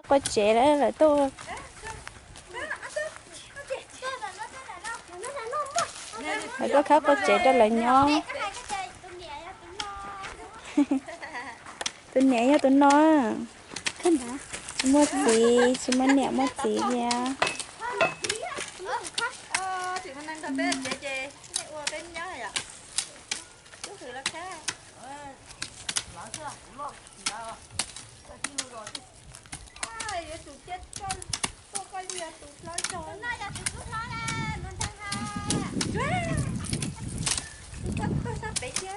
có trẻ đấy là tôi phải có khác có trẻ cho là nhau tôi nhẹ cho tôi nói mua gì chị mà nhẹ mua gì nha chị con đang thầm bên chị ủa bên nhớ này à chú thử là khác ai vậy tụi chết con tôi coi gì à tụi nói trốn nói là tụi nói là luôn thằng hai tôi sắp bị chứ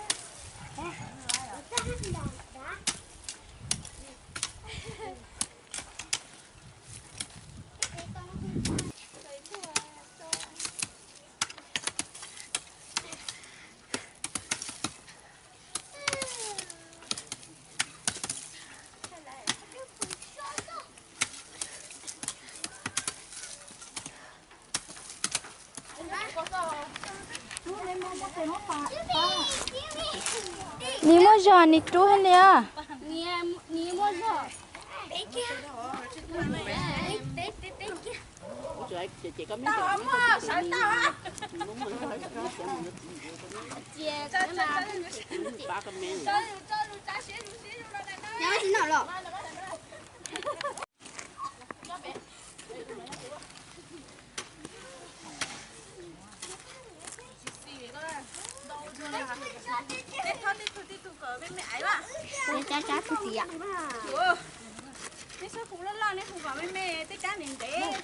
ni mua giò ni chú hay nè ni mua giò chị có miếng tao không sợ tao á ba con miếng nhà mày thế nào rồi Cái cá cái gì ạ? cái số phụ lớn lên, cái phụ vào bên mẹ, cái cá miền té,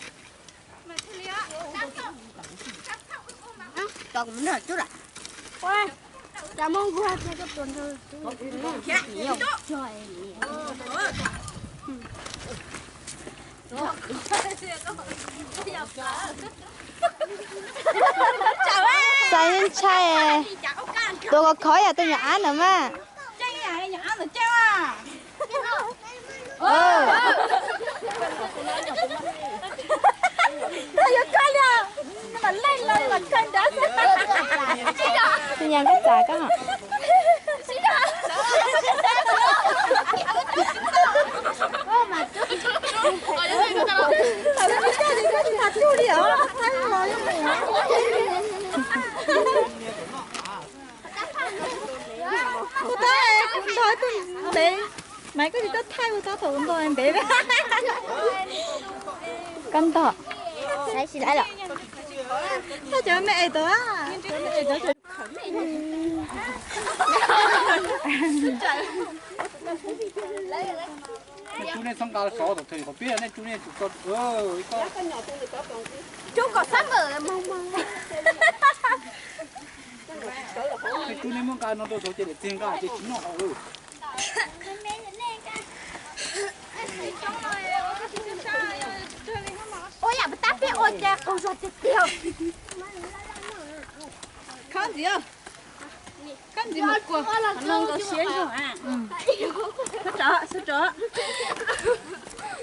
mà thế liền. Còn cũng được chút ạ. Ôi, chào mong cô hai cái tuần thôi. Nhiều. Trời. sao nên chai tôi có khói à tôi nhỏ nữa mà Chay nhỏ rồi treo à. Tôi giờ coi nè, mà lên mà cân đó. tôi nhang cái trà cái hả Mày có gì tốt thay của tao thử rồi em bé. cân to Đấy, xin lỗi rồi. Sao chờ mẹ tớ à? chú nên xong cả sáu rồi thì có biết nên chú nên chú có Chú có sắp ở mong. chú nên muốn cái nó đâu chỉ để tiền cả chỉ nó Ôi à, bắt tát biết ôi cha con ruột chết tiêu. Con gì không? Con gì một cuộc? Nó có xuyên rồi à? Sao trở?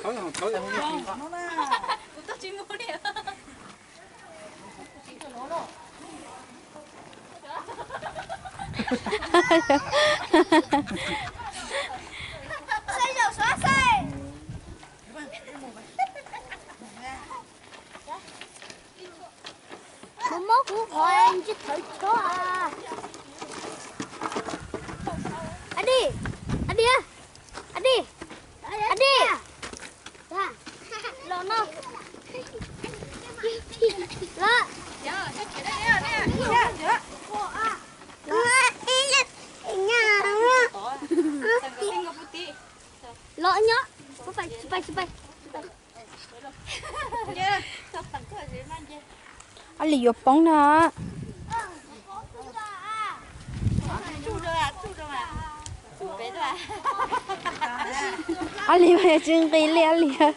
thôi không Nó là. Tao chỉ mua đi. Xây rồi xóa xây. Mốt của con chứ thử có à. Anh đi á, anh đi. Lo nó. Lo. Lo nhá. Phải. anh lì dục bóng nè anh lì bây giờ chừng tí lìa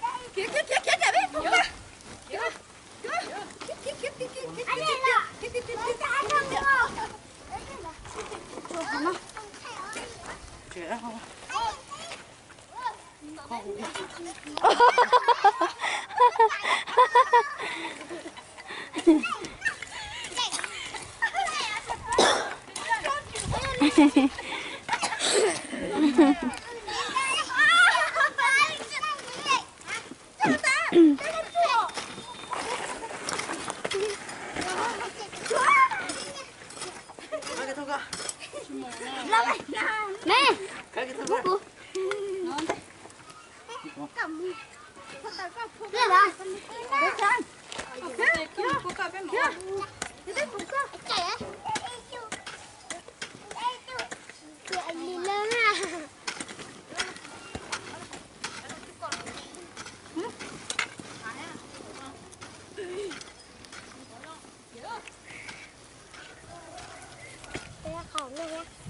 แม่ 가게 타. กูเรียกว่า ของเลย